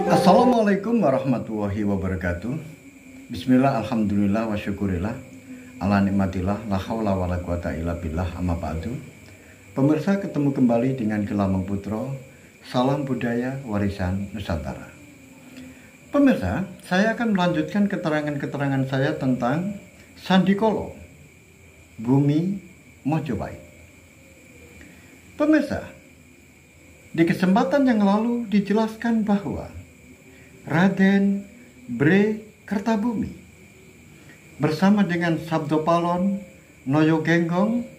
Assalamualaikum warahmatullahi wabarakatuh. Bismillah, alhamdulillah, wa syukurillah ala nikmatillah, la haula wa la quwata illa billah, amma ba'du. Pemirsa, ketemu kembali dengan Gelamang Putro. Salam budaya warisan Nusantara. Pemirsa, saya akan melanjutkan keterangan-keterangan saya tentang Sandikolo, Bumi Mojopahit. Pemirsa, di kesempatan yang lalu dijelaskan bahwa Raden Bre Kertabumi bersama dengan Sabdopalon, Noyo Genggong,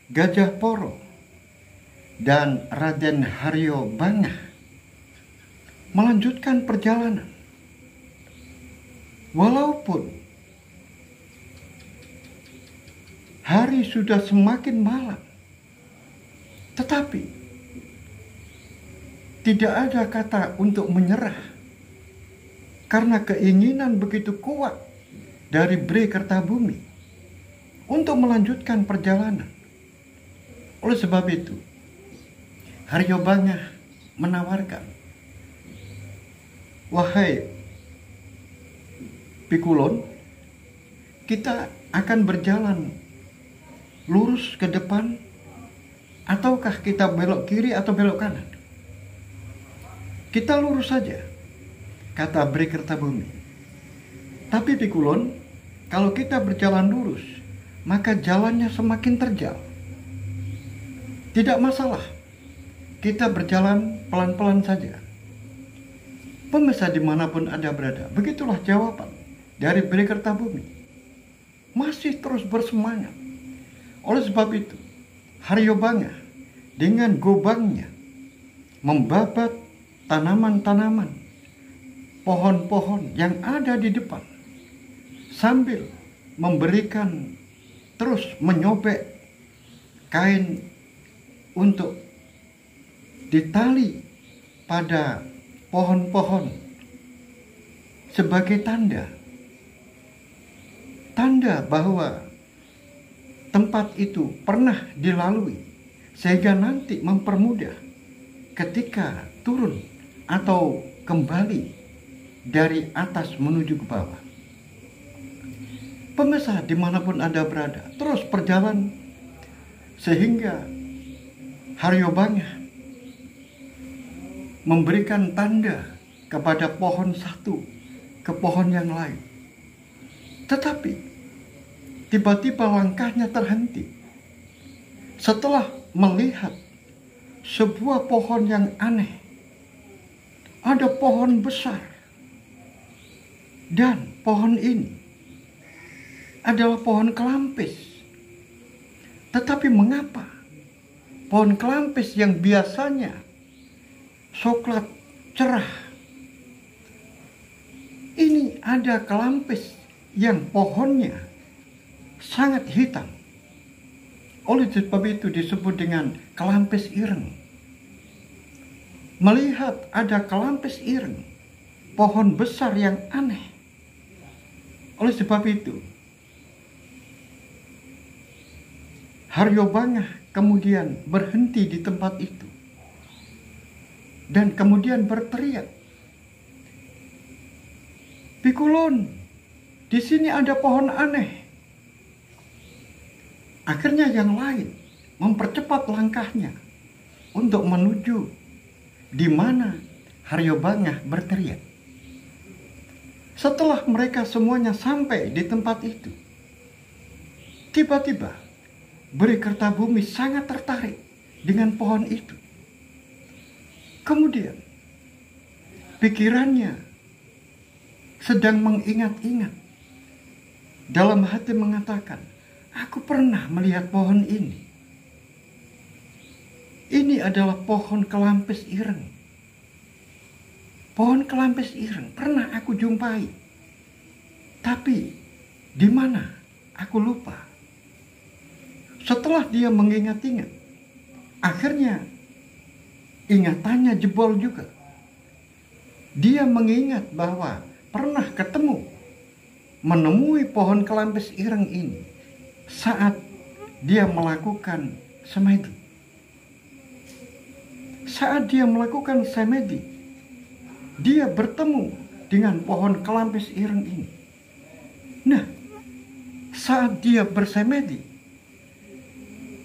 Gajah Poro, dan Raden Haryo Bangah melanjutkan perjalanan. Walaupun hari sudah semakin malam, tetapi tidak ada kata untuk menyerah karena keinginan begitu kuat dari Bre Kertabumi untuk melanjutkan perjalanan. Oleh sebab itu, Haryo Bangah menawarkan, "Wahai Pikulon, kita akan berjalan lurus ke depan ataukah kita belok kiri atau belok kanan?" "Kita lurus saja," kata Bre Kertabumi. "Tapi Pikulon, kalau kita berjalan lurus, maka jalannya semakin terjal. Tidak masalah, kita berjalan pelan-pelan saja." Pemirsa dimanapun Anda berada, begitulah jawaban dari Bre Kertabumi. Masih terus bersemangat. Oleh sebab itu, Haryo Bangah dengan gobangnya membabat tanaman-tanaman, pohon-pohon yang ada di depan, sambil memberikan terus menyobek kain untuk ditali pada pohon-pohon sebagai tanda bahwa tempat itu pernah dilalui, sehingga nanti mempermudah ketika turun atau kembali dari atas menuju ke bawah. Pemirsa dimanapun Anda berada, terus berjalan sehingga Haryo Bangah memberikan tanda kepada pohon satu ke pohon yang lain. Tetapi tiba-tiba langkahnya terhenti setelah melihat sebuah pohon yang aneh. Ada pohon besar, dan pohon ini adalah pohon kelampis. Tetapi mengapa pohon kelampis yang biasanya coklat cerah, ini ada kelampis yang pohonnya sangat hitam? Oleh sebab itu disebut dengan kelampis ireng. Melihat ada kelampis ireng, pohon besar yang aneh. Oleh sebab itu, Haryo Bangah kemudian berhenti di tempat itu dan kemudian berteriak, "Pikulon, di sini ada pohon aneh." Akhirnya yang lain mempercepat langkahnya untuk menuju di mana Haryo Bangah berteriak. Setelah mereka semuanya sampai di tempat itu, tiba-tiba Bre Kertabumi sangat tertarik dengan pohon itu. Kemudian pikirannya sedang mengingat-ingat. Dalam hati mengatakan, "Aku pernah melihat pohon ini. Ini adalah pohon kelampis ireng. Pohon kelampis ireng pernah aku jumpai. Tapi di mana? Aku lupa." Setelah dia mengingat-ingat, akhirnya ingatannya jebol juga. Dia mengingat bahwa pernah menemui pohon kelampis ireng ini saat dia melakukan semedi. Saat dia melakukan semedi, dia bertemu dengan pohon kelampis ireng ini. Nah, saat dia bersemedi,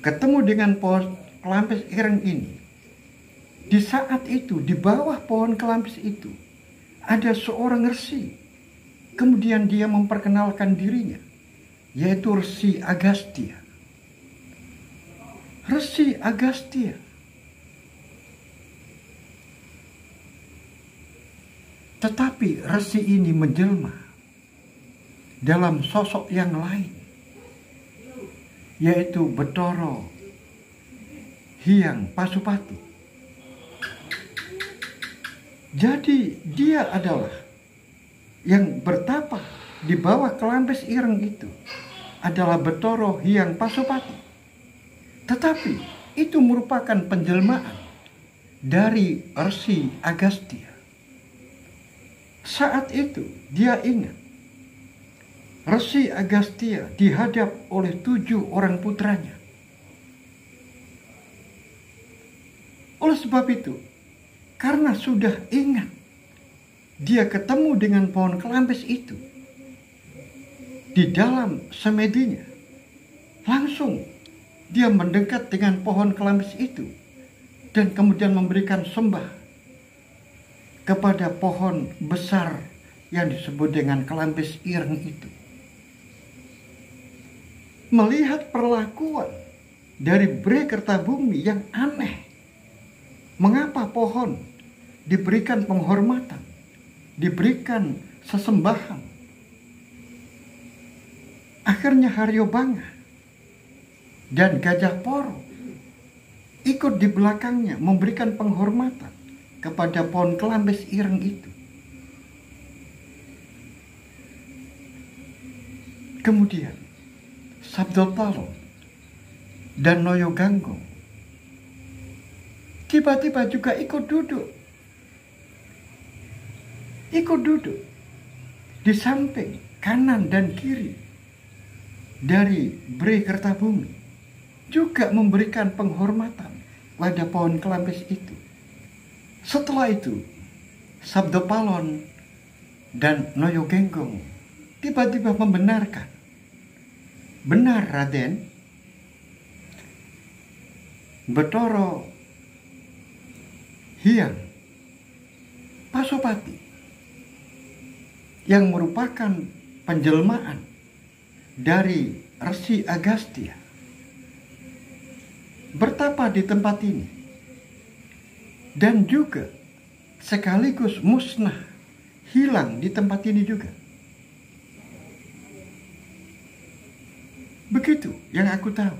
ketemu dengan pohon kelampis ireng ini, di saat itu, di bawah pohon kelampis itu, ada seorang resi. Kemudian dia memperkenalkan dirinya, yaitu Resi Agastya. Resi Agastya tetapi resi ini menjelma dalam sosok yang lain, yaitu Bathara Hyang Pasupati. Jadi dia adalah yang bertapa di bawah kelampis ireng itu adalah Bathara Hyang Pasupati. Tetapi itu merupakan penjelmaan dari Resi Agastya. Saat itu dia ingat Resi Agastya dihadap oleh 7 orang putranya. Oleh sebab itu, karena sudah ingat dia ketemu dengan pohon kelampis itu di dalam semedinya, langsung dia mendekat dengan pohon kelampis itu dan kemudian memberikan sembah kepada pohon besar yang disebut dengan kelampis ireng itu. Melihat perlakuan dari Bre Kertabumi yang aneh, mengapa pohon diberikan penghormatan, diberikan sesembahan. Akhirnya Haryobanga dan Gajah Poro ikut di belakangnya memberikan penghormatan kepada pohon kelampis ireng itu. Kemudian Sabdapalo dan Noyo Ganggong tiba-tiba juga ikut duduk di samping kanan dan kiri dari Bre Kertabumi, juga memberikan penghormatan pada pohon kelampis itu. Setelah itu, Sabdapalon dan Noyo Ganggong tiba-tiba membenarkan, benar Raden, Bathara Hyang Pasupati yang merupakan penjelmaan dari Resi Agastya bertapa di tempat ini dan juga sekaligus musnah, hilang di tempat ini juga. Begitu yang aku tahu.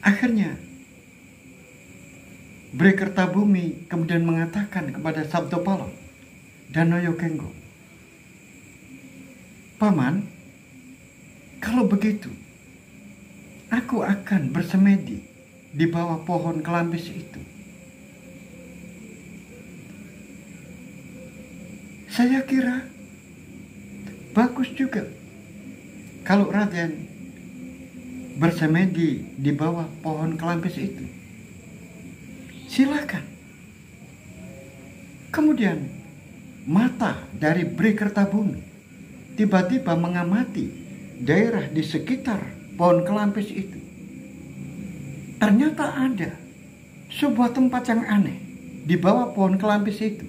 Akhirnya Bre Kertabumi kemudian mengatakan kepada Sabdapalo dan Noyo Ganggong, Paman, kalau begitu aku akan bersemedi di bawah pohon kelampis itu. Saya kira bagus juga kalau Raden bersemedi di bawah pohon kelampis itu. Silakan. Kemudian mata dari Bre Kertabumi tiba-tiba mengamati daerah di sekitar pohon kelampis itu. Ternyata ada sebuah tempat yang aneh di bawah pohon kelampis itu.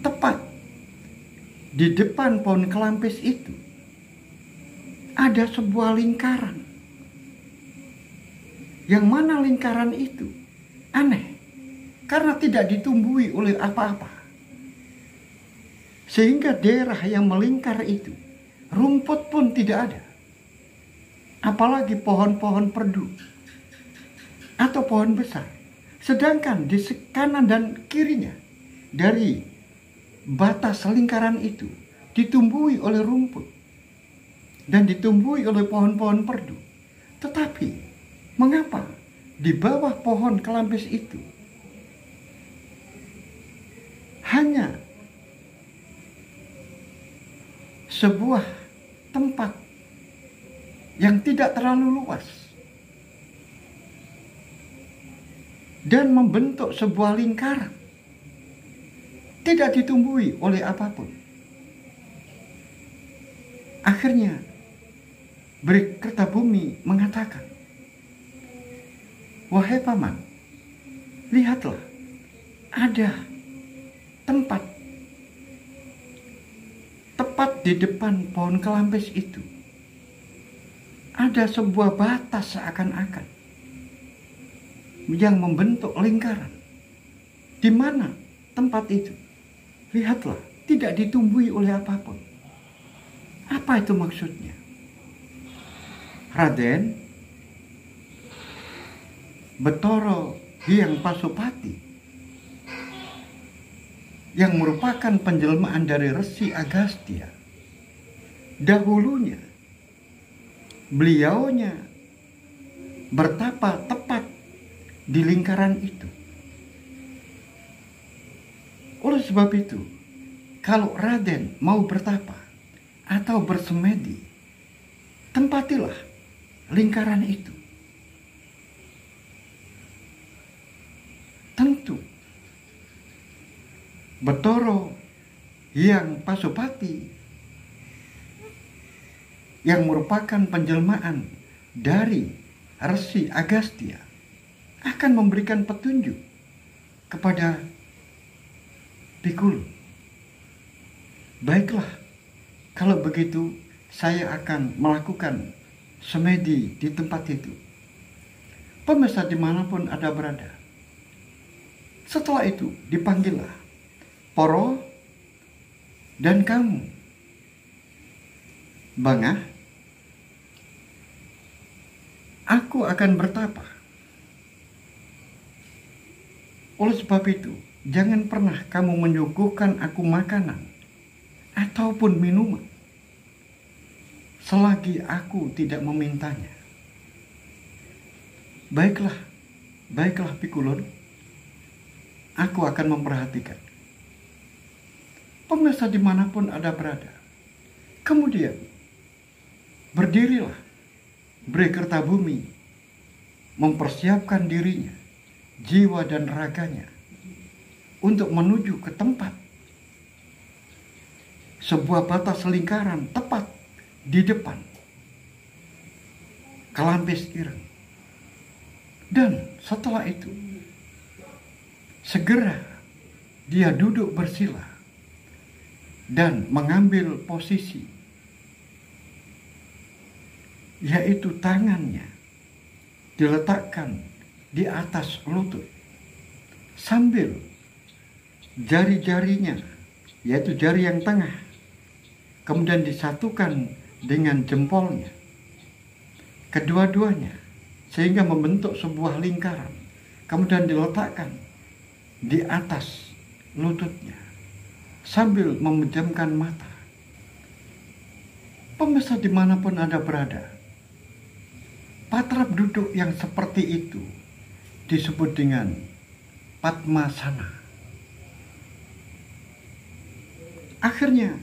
Tepat di depan pohon kelampis itu ada sebuah lingkaran. Yang mana lingkaran itu aneh karena tidak ditumbuhi oleh apa-apa. Sehingga daerah yang melingkar itu rumput pun tidak ada. Apalagi pohon-pohon perdu atau pohon besar. Sedangkan di kanan dan kirinya dari batas lingkaran itu ditumbuhi oleh rumput dan ditumbuhi oleh pohon-pohon perdu. Tetapi mengapa di bawah pohon kelampis itu hanya sebuah tempat yang tidak terlalu luas, dan membentuk sebuah lingkaran. Tidak ditumbuhi oleh apapun. Akhirnya Berkertabumi mengatakan, "Wahai paman, lihatlah, ada tempat tepat di depan pohon kelampis itu. Ada sebuah batas seakan-akan yang membentuk lingkaran. Di mana tempat itu? Lihatlah, tidak ditumbuhi oleh apapun." Apa itu maksudnya? Raden Betara Hyang Pasupati yang merupakan penjelmaan dari Resi Agastya, dahulunya beliaunya bertapa tepat di lingkaran itu. Oleh sebab itu, kalau Raden mau bertapa atau bersemedi, tempatilah lingkaran itu. Tentu Betara Hyang Pasupati yang merupakan penjelmaan dari Resi Agastya akan memberikan petunjuk kepada Pikulu. Baiklah, kalau begitu saya akan melakukan semedi di tempat itu. Pemirsa dimanapun Anda berada. Setelah itu dipanggillah Poro dan kamu, Bangah, aku akan bertapa. Oleh sebab itu, jangan pernah kamu menyuguhkan aku makanan ataupun minuman selagi aku tidak memintanya. Baiklah, baiklah Pikulun, aku akan memperhatikan. Pemirsa dimanapun Anda berada. Kemudian berdirilah Berkertabumi mempersiapkan dirinya, jiwa dan raganya untuk menuju ke tempat sebuah batas lingkaran tepat di depan kelampis ireng. Dan setelah itu segera dia duduk bersila dan mengambil posisi, yaitu tangannya diletakkan di atas lutut sambil jari-jarinya, yaitu jari yang tengah, kemudian disatukan dengan jempolnya, kedua-duanya, sehingga membentuk sebuah lingkaran, kemudian diletakkan di atas lututnya sambil memejamkan mata. Pemirsa dimanapun Anda berada, patrap duduk yang seperti itu disebut dengan Padmasana. Akhirnya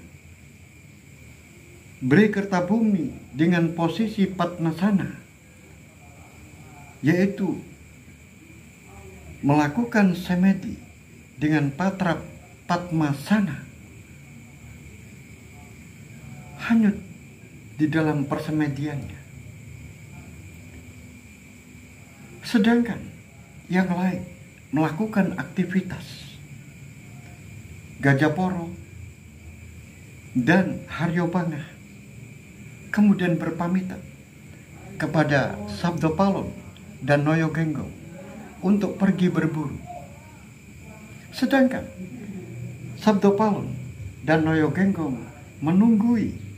Berkertabumi dengan posisi Padmasana, yaitu melakukan semedi dengan patrap Padmasana, hanyut di dalam persemediannya. Sedangkan yang lain melakukan aktivitas. Gajaporo dan Haryobangah kemudian berpamitan kepada Sabdopalon dan Noyogenggong untuk pergi berburu. Sedangkan Sabdopalon dan Noyogenggong menunggui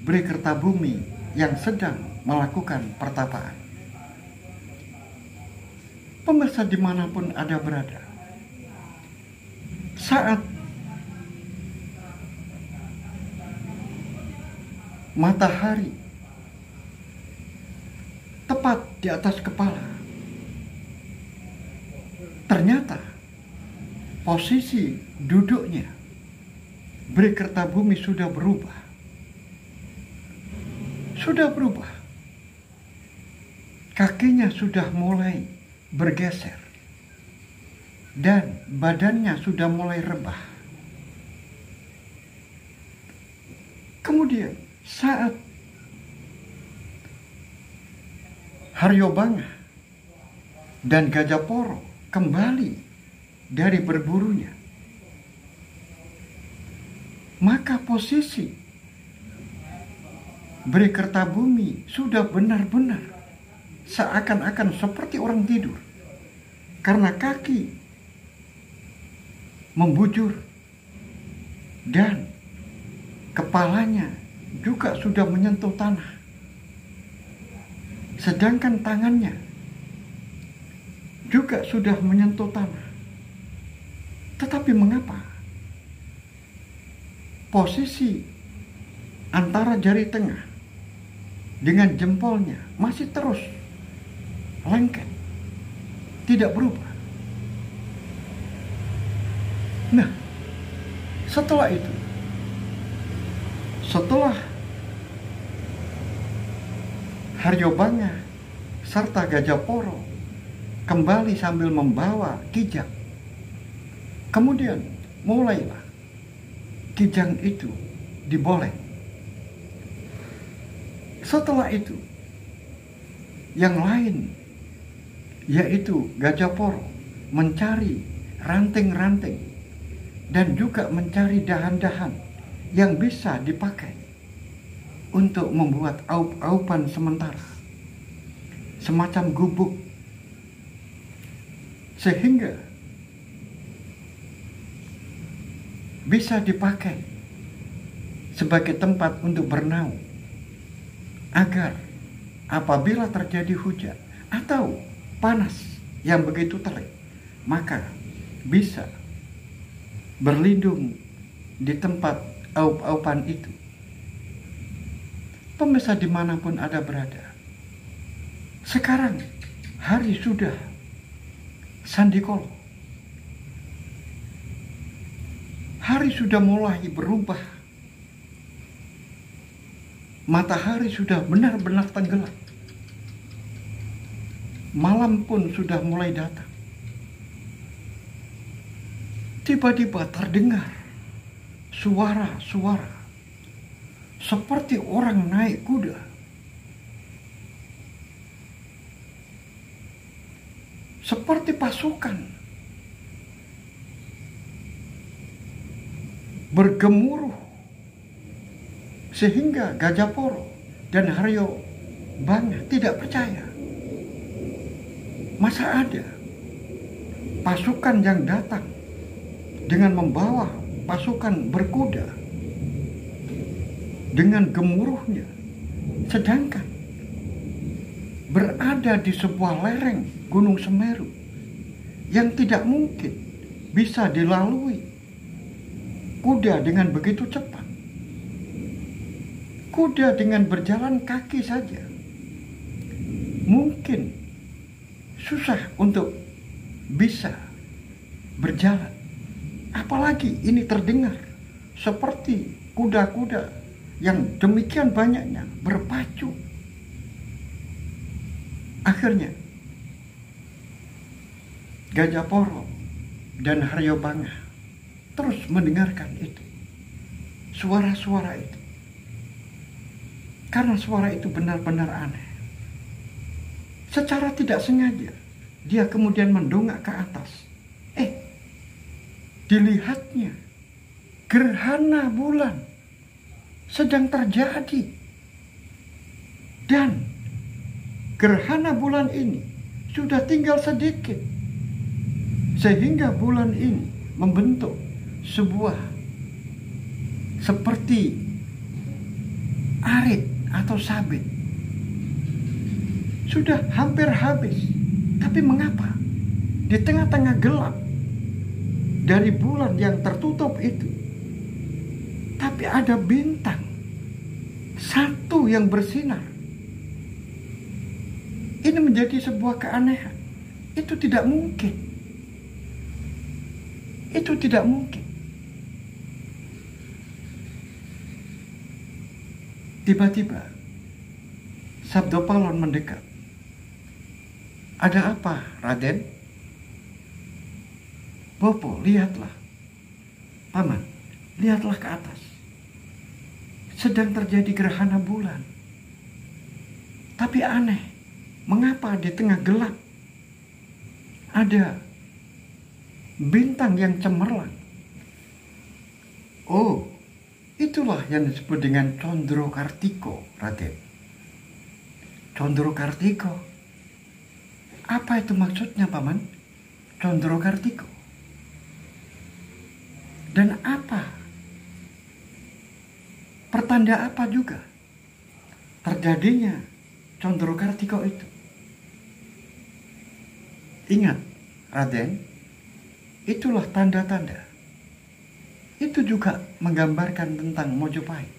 Berkertabumi yang sedang melakukan pertapaan. Pemirsa dimanapun Anda berada, saat matahari tepat di atas kepala, ternyata posisi duduknya Berkertabumi sudah berubah. Kakinya sudah mulai bergeser dan badannya sudah mulai rebah. Kemudian saat Haryobanga dan Gajaporo kembali dari berburunya, maka posisi Bri Kertabumi sudah benar-benar seakan-akan seperti orang tidur, karena kaki membujur dan kepalanya juga sudah menyentuh tanah, sedangkan tangannya juga sudah menyentuh tanah. Tetapi mengapa posisi antara jari tengah dengan jempolnya masih terus lengket, tidak berubah? Nah, setelah itu, setelah Haryobanga serta Gajaporo kembali sambil membawa kijang, kemudian mulailah kijang itu diboleng. Setelah itu, yang lain, yaitu Gajaporo, mencari ranting-ranting dan juga mencari dahan-dahan yang bisa dipakai untuk membuat aup-aupan sementara, semacam gubuk, sehingga bisa dipakai sebagai tempat untuk bernaung, agar apabila terjadi hujan atau panas yang begitu terik, maka bisa berlindung di tempat aup-aupan itu. Pemirsa dimanapun Anda berada, sekarang hari sudah sandikolo, hari sudah mulai berubah, matahari sudah benar-benar tenggelam, malam pun sudah mulai datang. Tiba-tiba terdengar suara-suara seperti orang naik kuda. Seperti pasukan bergemuruh, sehingga Gajaporo dan Haryobanga tidak percaya. Masa ada pasukan yang datang dengan membawa pasukan berkuda dengan gemuruhnya, sedangkan berada di sebuah lereng Gunung Semeru yang tidak mungkin bisa dilalui kuda dengan begitu cepat. Kuda dengan berjalan kaki saja mungkin susah untuk bisa berjalan, apalagi ini terdengar seperti kuda-kuda yang demikian banyaknya berpacu. Akhirnya Gajaporo dan Haryobanga terus mendengarkan itu, suara-suara itu, karena suara itu benar-benar aneh. Secara tidak sengaja dia kemudian mendongak ke atas. Dilihatnya gerhana bulan sedang terjadi, dan gerhana bulan ini sudah tinggal sedikit, sehingga bulan ini membentuk sebuah seperti arit atau sabit. Sudah hampir habis, tapi mengapa di tengah-tengah gelap dari bulan yang tertutup itu, tapi ada bintang satu yang bersinar? Ini menjadi sebuah keanehan. Itu tidak mungkin. Itu tidak mungkin. Tiba-tiba Sabdopalon mendekat. Ada apa, Raden? Bopo, lihatlah. Paman, lihatlah ke atas. Sedang terjadi gerhana bulan. Tapi aneh, mengapa di tengah gelap ada bintang yang cemerlang? Oh, itulah yang disebut dengan Condro Kartiko, Raden. Condro Kartiko. Apa itu maksudnya, Paman? Condro Kartiko. Dan apa? Pertanda apa juga terjadinya Condro Kartiko itu? Ingat, Raden, itulah tanda-tanda. Itu juga menggambarkan tentang Mojopahit.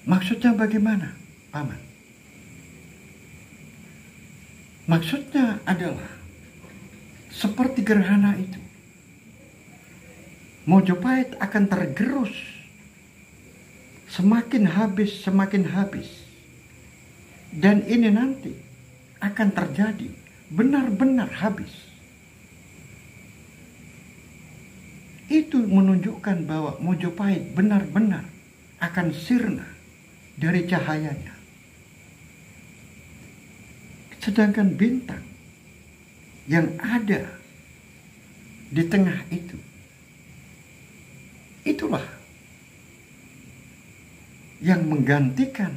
Maksudnya bagaimana, Paman? Maksudnya adalah seperti gerhana itu. Mojopahit akan tergerus. Semakin habis. Dan ini nanti akan terjadi benar-benar habis. Itu menunjukkan bahwa Mojopahit benar-benar akan sirna dari cahayanya. Sedangkan bintang yang ada di tengah itu, itulah yang menggantikan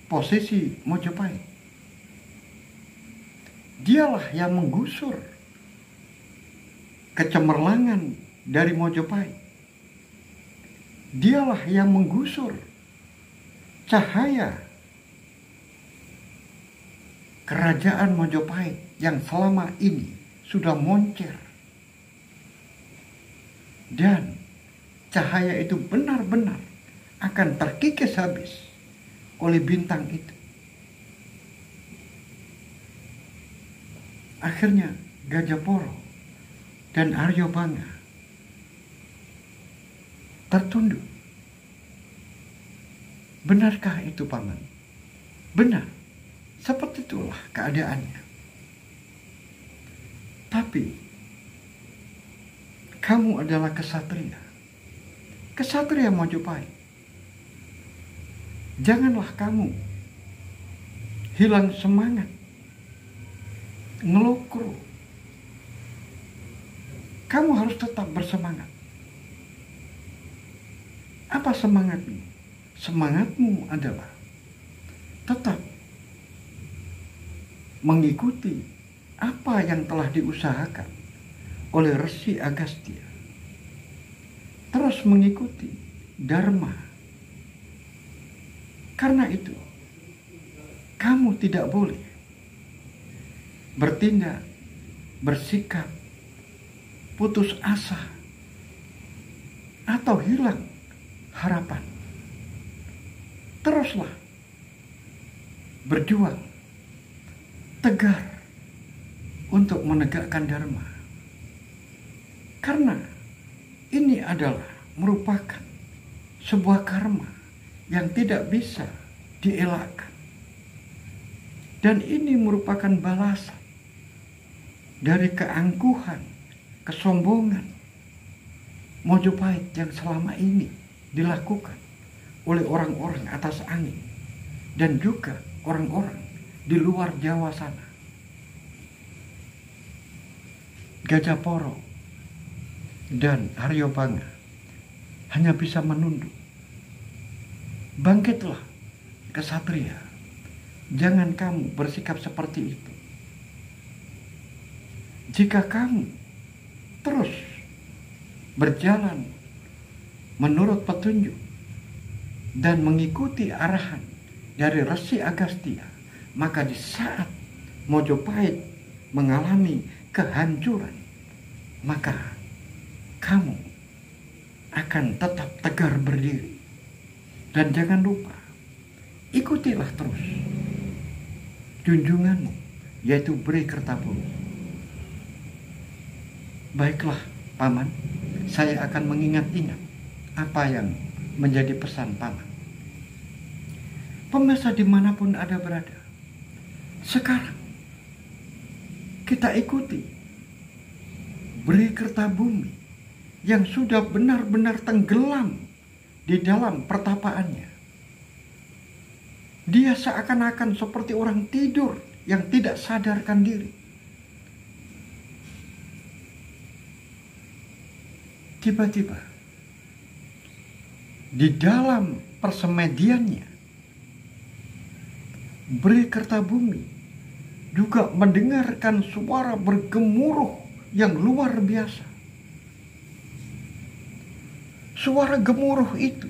posisi Mojopahit. Dialah yang menggusur kecemerlangan dari Mojopahit. Dialah yang menggusur cahaya kerajaan Mojopahit yang selama ini sudah moncer. Dan cahaya itu benar-benar akan terkikis habis oleh bintang itu. Akhirnya Gajaporo dan Aryabanga tertunduk. Benarkah itu, Paman? Benar. Seperti itulah keadaannya. Tapi kamu adalah kesatria. Kesatria Mojopahit. Janganlah kamu hilang semangat, ngelokro. Kamu harus tetap bersemangat. Apa semangatmu? Semangatmu adalah tetap mengikuti apa yang telah diusahakan oleh Resi Agastya. Terus mengikuti Dharma. Karena itu, kamu tidak boleh bertindak, bersikap, putus asa, atau hilang harapan. Teruslah berjuang tegar untuk menegakkan Dharma. Karena ini adalah merupakan sebuah karma yang tidak bisa dielakkan. Dan ini merupakan balasan dari keangkuhan, kesombongan Mojopahit yang selama ini dilakukan oleh orang-orang atas angin dan juga orang-orang di luar Jawa sana. Gajaporo dan Aryabanga hanya bisa menunduk. Bangkitlah, kesatria. Jangan kamu bersikap seperti itu. Jika kamu terus berjalan menurut petunjuk dan mengikuti arahan dari Resi Agastya, maka di saat Mojopahit mengalami kehancuran, maka kamu akan tetap tegar berdiri. Dan jangan lupa, ikutilah terus junjunganmu, yaitu Bhre Kertapuro. Baiklah, Paman, saya akan mengingat-ingat apa yang menjadi pesan Paman. Pemirsa dimanapun Anda berada, sekarang kita ikuti Berikertabumi yang sudah benar-benar tenggelam di dalam pertapaannya. Dia seakan-akan seperti orang tidur yang tidak sadarkan diri. Tiba-tiba di dalam persemediannya, Berikertabumi juga mendengarkan suara bergemuruh yang luar biasa. Suara gemuruh itu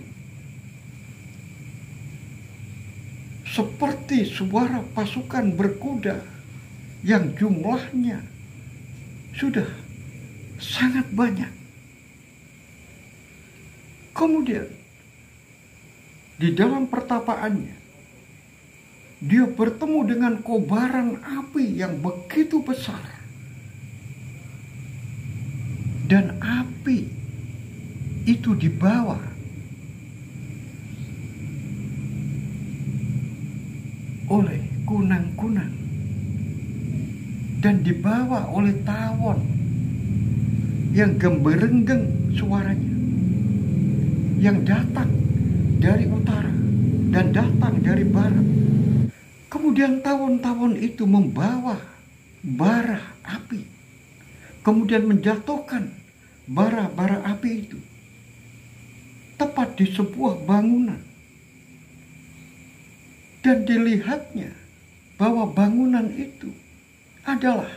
seperti suara pasukan berkuda yang jumlahnya sudah sangat banyak. Kemudian di dalam pertapaannya, dia bertemu dengan kobaran api yang begitu besar. Dan api itu dibawa oleh kunang-kunang dan dibawa oleh tawon yang gemberenggeng suaranya, yang datang dari utara dan datang dari barat. Kemudian tawon-tawon itu membawa bara api, kemudian menjatuhkan bara-bara api itu tepat di sebuah bangunan. Dan dilihatnya bahwa bangunan itu adalah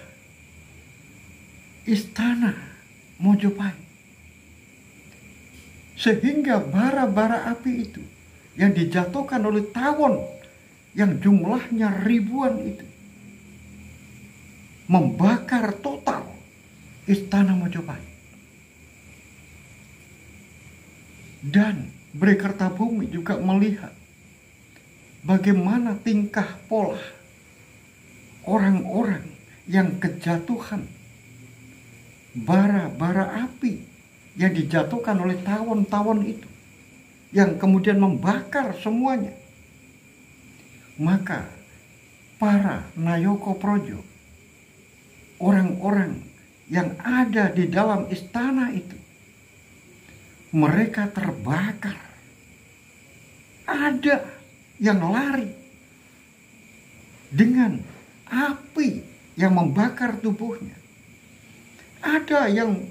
istana Mojopahit. Sehingga bara-bara api itu yang dijatuhkan oleh tawon yang jumlahnya ribuan itu membakar total istana Mojopahit. Dan Berikertabumi juga melihat bagaimana tingkah pola orang-orang yang kejatuhan bara-bara api yang dijatuhkan oleh tawon-tawon itu, yang kemudian membakar semuanya. Maka para Nayoko Projo, orang-orang yang ada di dalam istana itu, mereka terbakar. Ada yang lari dengan api yang membakar tubuhnya. Ada yang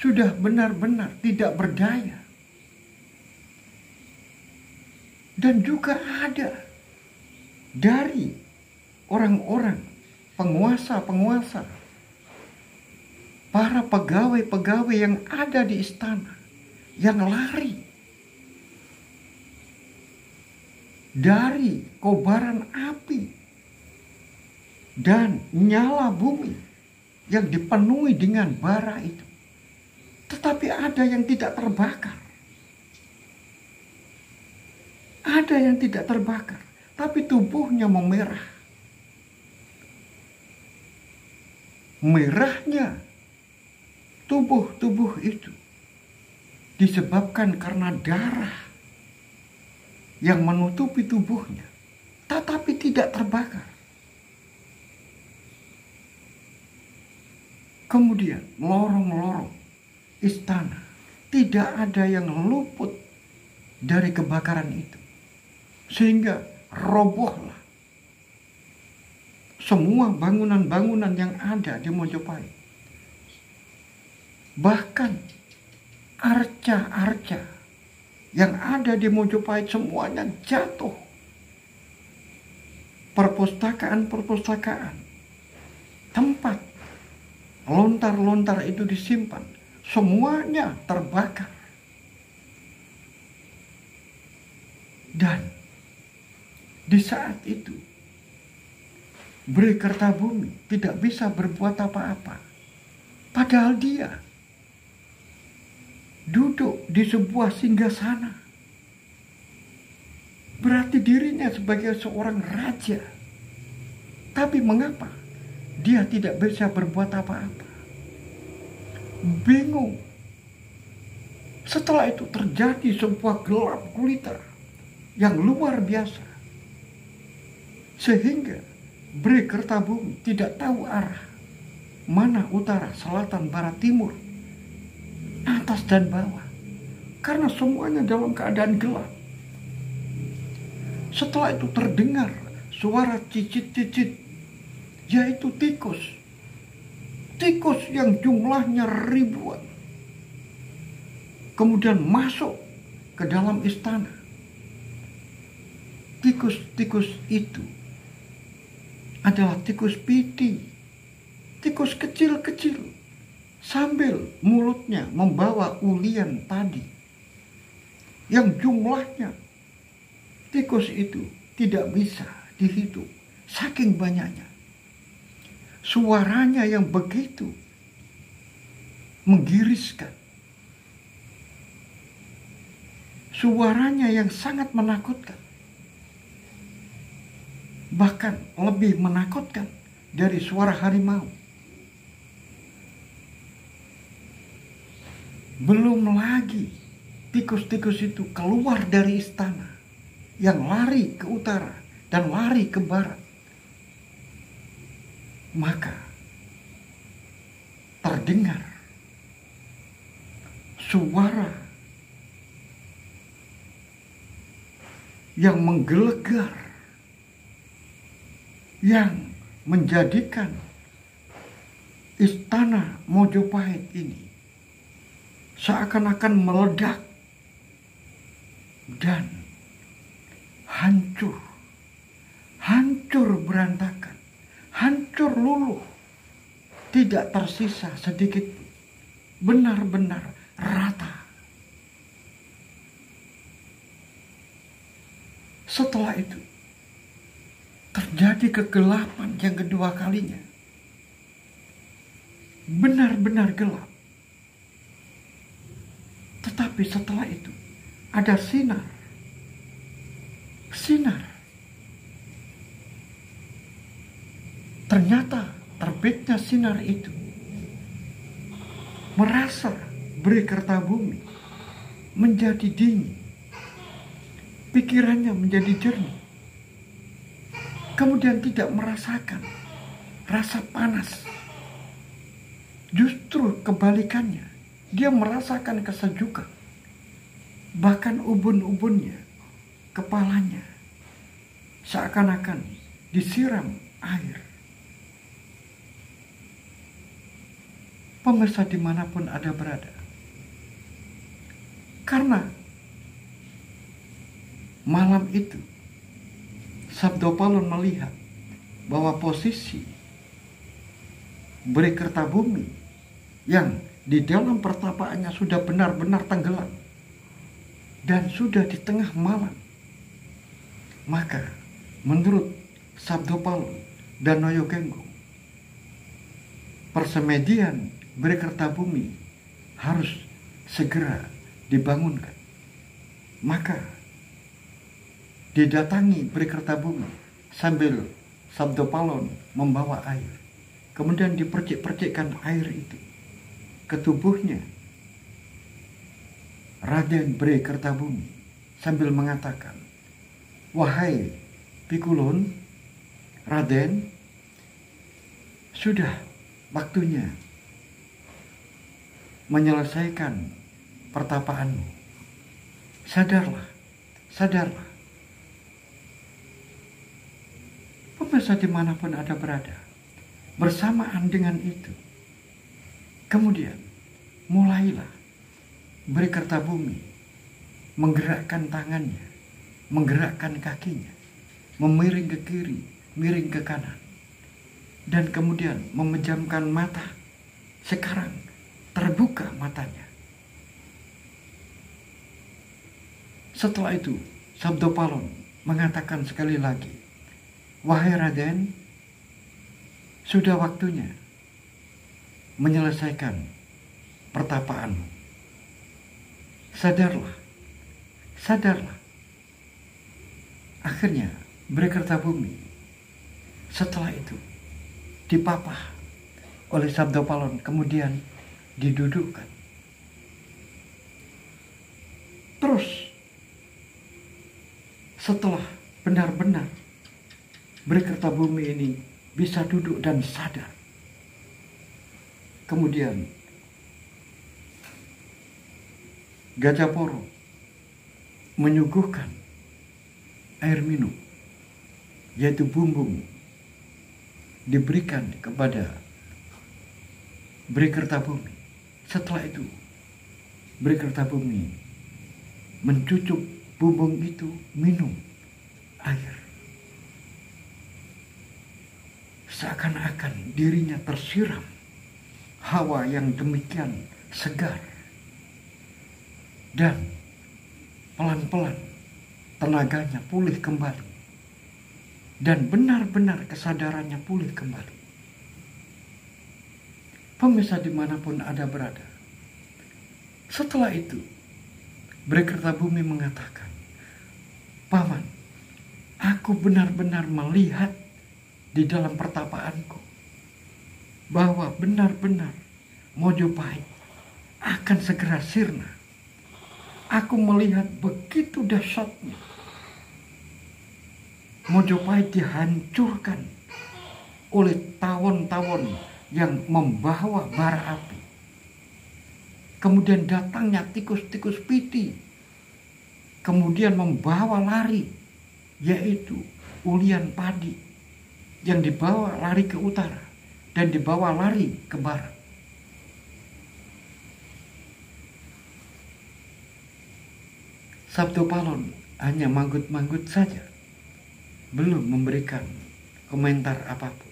sudah benar-benar tidak berdaya. Dan juga ada dari orang-orang penguasa-penguasa, para pegawai-pegawai yang ada di istana, yang lari dari kobaran api dan nyala bumi yang dipenuhi dengan bara itu. Tetapi ada yang tidak terbakar. Ada yang tidak terbakar, tapi tubuhnya memerah. Merahnya tubuh-tubuh itu disebabkan karena darah yang menutupi tubuhnya, tetapi tidak terbakar. Kemudian lorong-lorong istana tidak ada yang luput dari kebakaran itu. Sehingga robohlah semua bangunan-bangunan yang ada di Mojopahit. Bahkan arca-arca yang ada di Mojopahit semuanya jatuh. Perpustakaan-perpustakaan, tempat lontar-lontar itu disimpan, semuanya terbakar. Dan di saat itu Berikertabumi tidak bisa berbuat apa-apa. Padahal dia duduk di sebuah singgasana. Berarti dirinya sebagai seorang raja. Tapi mengapa dia tidak bisa berbuat apa-apa? Bingung. Setelah itu terjadi sebuah gelap gulita yang luar biasa. Sehingga Bhre-Kertabumi tidak tahu arah mana utara, selatan, barat, timur, atas dan bawah, karena semuanya dalam keadaan gelap. Setelah itu terdengar suara cicit-cicit, yaitu tikus. Tikus yang jumlahnya ribuan kemudian masuk ke dalam istana. Tikus-tikus itu adalah tikus piti, tikus kecil-kecil, sambil mulutnya membawa ulian tadi, yang jumlahnya tikus itu tidak bisa dihitung, saking banyaknya. Suaranya yang begitu menggiriskan, suaranya yang sangat menakutkan, bahkan lebih menakutkan dari suara harimau. Belum lagi tikus-tikus itu keluar dari istana, yang lari ke utara dan lari ke barat. Maka terdengar suara yang menggelegar, yang menjadikan istana Mojopahit ini seakan-akan meledak dan hancur berantakan, hancur luluh, tidak tersisa sedikit pun, benar-benar rata. Setelah itu terjadi kegelapan yang kedua kalinya, benar-benar gelap. Tetapi setelah itu ada sinar. Ternyata terbitnya sinar itu merasa Bhre-Kertabumi menjadi dingin, pikirannya menjadi jernih, kemudian tidak merasakan rasa panas. Justru kebalikannya, dia merasakan kesejukan. Bahkan ubun-ubunnya, kepalanya seakan-akan disiram air. Pemirsa dimanapun Anda berada, karena malam itu Sabdopalon melihat bahwa posisi Bhre-Kertabumi yang di dalam pertapaannya sudah benar-benar tenggelam dan sudah di tengah malam. Maka menurut Sabdopalon dan Noyogenggong, persemedian Bhre-Kertabumi harus segera dibangunkan. Maka didatangi Bhre-Kertabumi sambil Sabdopalon membawa air. Kemudian dipercik-percikkan air itu ke tubuhnya Raden Bhre-Kertabumi sambil mengatakan, "Wahai Pikulun, Raden, sudah waktunya menyelesaikan pertapaanmu. Sadarlah. Pemirsa dimanapun Anda berada, bersamaan dengan itu, kemudian mulailah Bhre-Kertabumi menggerakkan tangannya, menggerakkan kakinya, memiring ke kiri, miring ke kanan, dan kemudian memejamkan mata. Sekarang terbuka matanya. Setelah itu Sabdopalon mengatakan sekali lagi, "Wahai Raden, sudah waktunya menyelesaikan pertapaanmu. Sadarlah. Akhirnya Bhre-Kertabumi setelah itu dipapah oleh Sabdopalon, kemudian didudukkan. Terus setelah benar-benar Beri Kertabumi ini bisa duduk dan sadar. Kemudian Gajah Poro menyuguhkan air minum, yaitu bumbung, diberikan kepada Beri Kertabumi. Setelah itu Beri Kertabumi mencucuk bumbung itu, minum air. Seakan-akan dirinya tersiram hawa yang demikian segar. Dan pelan-pelan tenaganya pulih kembali. Dan benar-benar kesadarannya pulih kembali. Pemirsa dimanapun Anda berada. Setelah itu, Beri Kertabumi mengatakan, Paman, aku benar-benar melihat di dalam pertapaanku bahwa benar-benar Mojopahit akan segera sirna. Aku melihat begitu dahsyatnya Mojopahit dihancurkan oleh tawon-tawon yang membawa bara api. Kemudian datangnya tikus-tikus piti. Kemudian membawa lari, yaitu ulian padi yang dibawa lari ke utara dan dibawa lari ke barat. Sabdo Palon hanya manggut-manggut saja, belum memberikan komentar apapun.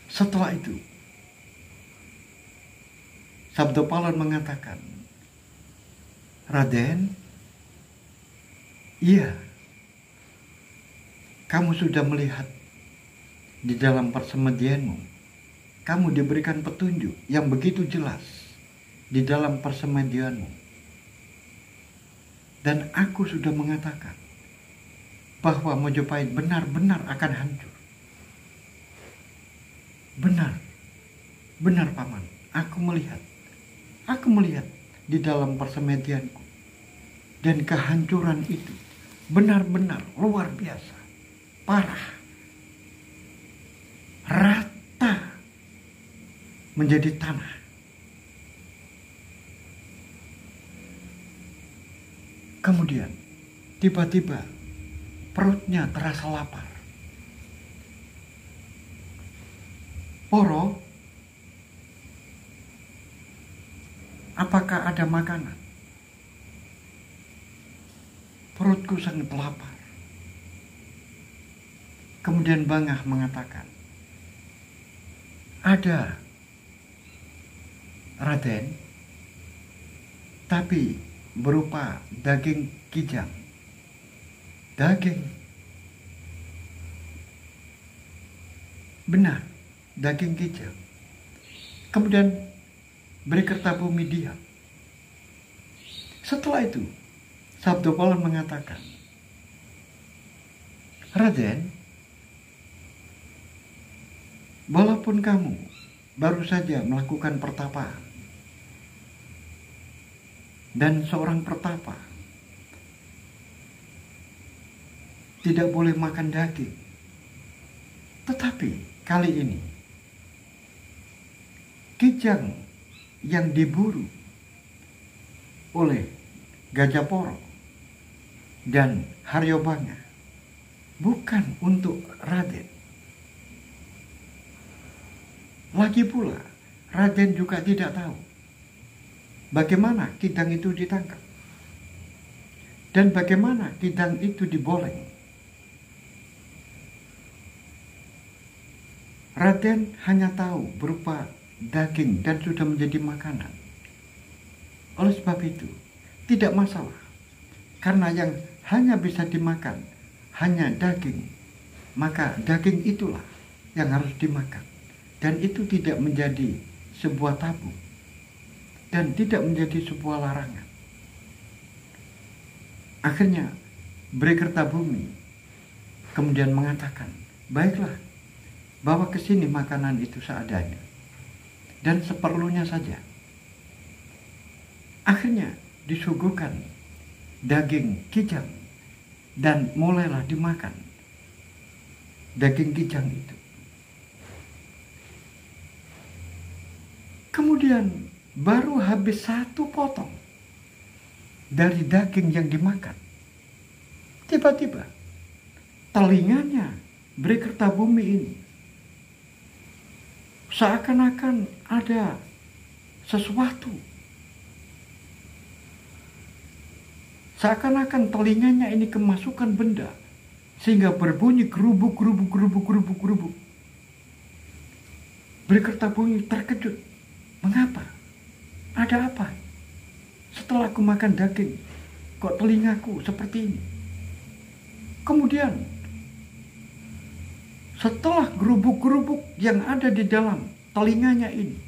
Setelah itu, Sabdo Palon mengatakan, Raden, iya, kamu sudah melihat di dalam persemedianmu, kamu diberikan petunjuk yang begitu jelas di dalam persemedianmu. Dan aku sudah mengatakan bahwa Mojopahit benar-benar akan hancur. Benar, benar Paman, aku melihat di dalam persemedianku. Dan kehancuran itu benar-benar luar biasa, parah, rata menjadi tanah. Kemudian tiba-tiba perutnya terasa lapar. Poro, apakah ada makanan? Perutku sangat lapar. Kemudian Bangah mengatakan, ada, Raden, tapi berupa daging kijang. Daging. Benar, daging kijang. Kemudian Beri Kertabumi diam. Setelah itu, Sabdo Palon mengatakan, Raden, walaupun kamu baru saja melakukan pertapaan, dan seorang pertapa tidak boleh makan daging, tetapi kali ini kijang yang diburu oleh Gajah Poro dan Haryobanga bukan untuk Raden. Lagi pula Raden juga tidak tahu bagaimana kidang itu ditangkap dan bagaimana kidang itu diboleng. Raden hanya tahu berupa daging dan sudah menjadi makanan. Oleh sebab itu, tidak masalah. Karena yang hanya bisa dimakan hanya daging, maka daging itulah yang harus dimakan. Dan itu tidak menjadi sebuah tabu dan tidak menjadi sebuah larangan. Akhirnya Beri Kertabumi kemudian mengatakan, baiklah, bawa ke sini makanan itu seadanya dan seperlunya saja. Akhirnya disuguhkan daging kijang dan mulailah dimakan daging kijang itu. Kemudian baru habis 1 potong dari daging yang dimakan, tiba-tiba telinganya Berikertabumi ini seakan-akan ada sesuatu. Seakan-akan telinganya ini kemasukan benda sehingga berbunyi gerubuk. Berikertabumi terkejut. Mengapa? Ada apa? Setelah aku makan daging, kok telingaku seperti ini? Kemudian, setelah gerubuk-gerubuk yang ada di dalam telinganya ini,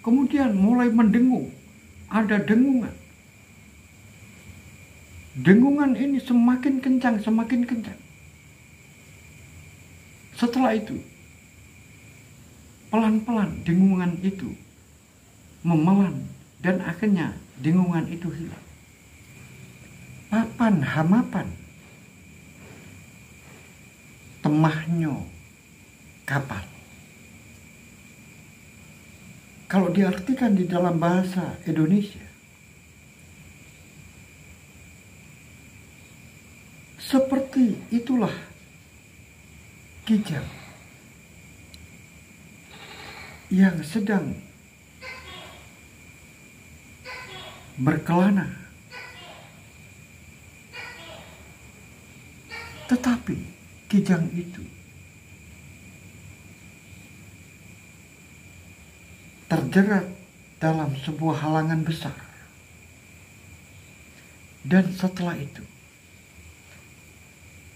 kemudian mulai mendengung, ada dengungan. Dengungan ini semakin kencang. Setelah itu, pelan-pelan dengungan itu memelan dan akhirnya dengungan itu hilang. Papan hamapan, temahnya kapal. Kalau diartikan di dalam bahasa Indonesia, seperti itulah kijang yang sedang berkelana, tetapi kijang itu terjerat dalam sebuah halangan besar, dan setelah itu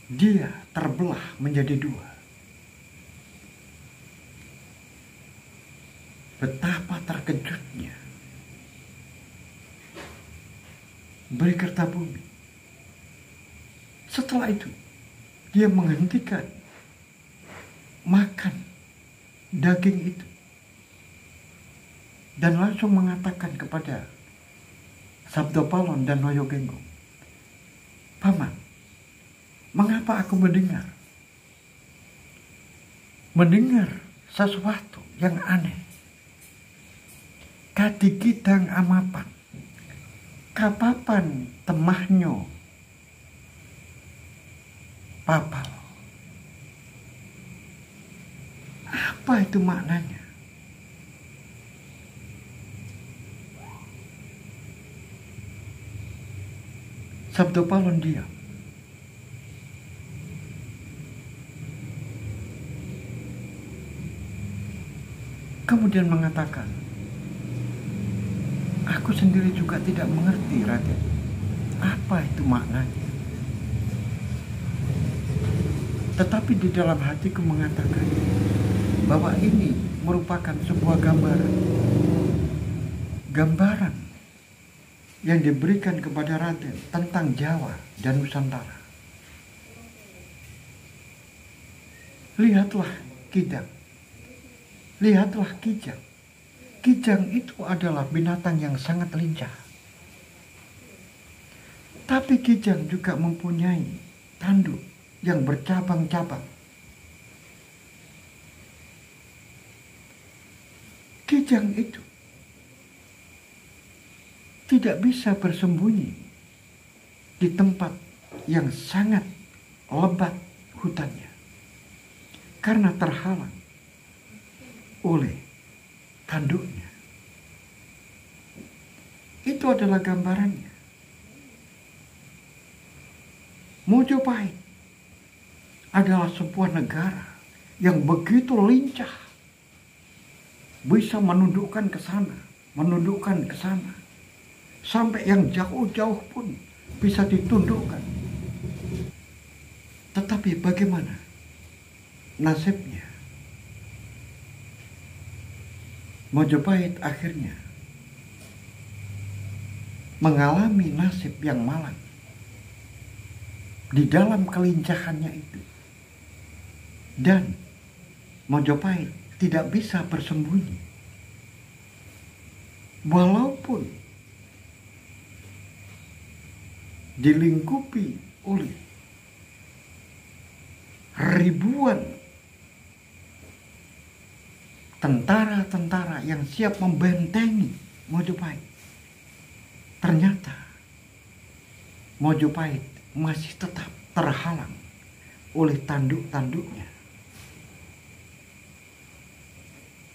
dia terbelah menjadi 2. Betapa terkejutnya Berikertabumi. Setelah itu dia menghentikan makan daging itu dan langsung mengatakan kepada Sabdopalon dan Noyogenggong, "Paman, mengapa aku mendengar sesuatu yang aneh? Kadigidang amapan, kapapan temahnya papal. Apa itu maknanya?" Sabdopalon diam. Kemudian mengatakan, "Aku sendiri juga tidak mengerti, Raden. Apa itu maknanya? Tetapi di dalam hatiku mengatakan bahwa ini merupakan sebuah gambaran yang diberikan kepada Raden tentang Jawa dan Nusantara. Lihatlah kijang. Lihatlah kijang. Kijang itu adalah binatang yang sangat lincah. Tapi kijang juga mempunyai tanduk yang bercabang-cabang. Kijang itu tidak bisa bersembunyi di tempat yang sangat lebat hutannya karena terhalang oleh tanduknya. Itu adalah gambarannya. Mojopahit adalah sebuah negara yang begitu lincah, bisa menundukkan ke sana, sampai yang jauh-jauh pun bisa ditundukkan. Tetapi bagaimana nasibnya? Mojopahit akhirnya mengalami nasib yang malang di dalam kelincahannya itu. Dan Mojopahit tidak bisa bersembunyi. Walaupun dilingkupi oleh ribuan tentara-tentara yang siap membentengi Mojopahit. Ternyata Mojopahit masih tetap terhalang oleh tanduk-tanduknya.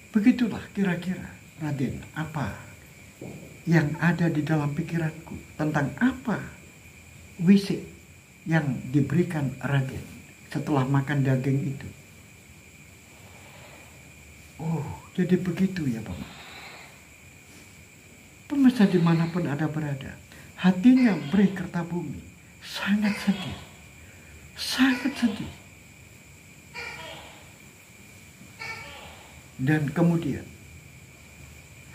Begitulah kira-kira, Raden, apa yang ada di dalam pikiranku tentang apa wisik yang diberikan Raden setelah makan daging itu. Oh, jadi begitu ya, Bapak. Pemirsa dimanapun Anda berada, hatinya Bhre Kertabumi sangat sedih. Sangat sedih. Dan kemudian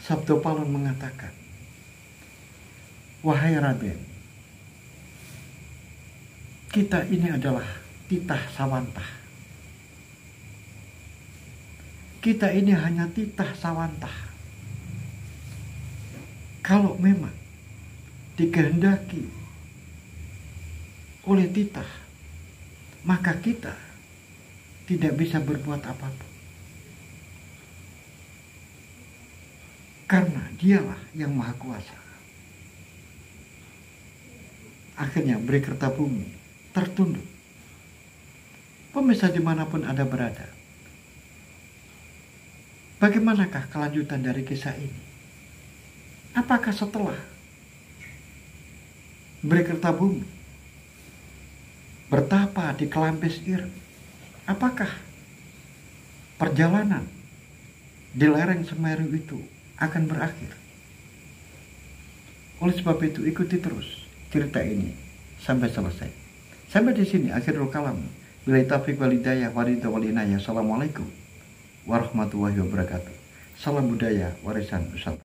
Sabdopalon mengatakan, wahai Raden, kita ini adalah titah sawantah. Kita ini hanya titah sawantah. Kalau memang dikehendaki oleh titah, maka kita tidak bisa berbuat apapun. Karena dialah yang maha kuasa. Akhirnya Bhre Kertabumi tertunduk. Pemirsa dimanapun Anda berada, bagaimanakah kelanjutan dari kisah ini? Apakah setelah Bhre Kertabumi bertapa di Kelampis Ireng, apakah perjalanan di lereng Semeru itu akan berakhir? Oleh sebab itu, ikuti terus cerita ini sampai selesai. Sampai di sini akhirul kalam. Billahi taufiq wal hidayah wal inayah. Assalamualaikum warahmatullahi wabarakatuh. Salam budaya warisan Ustaz.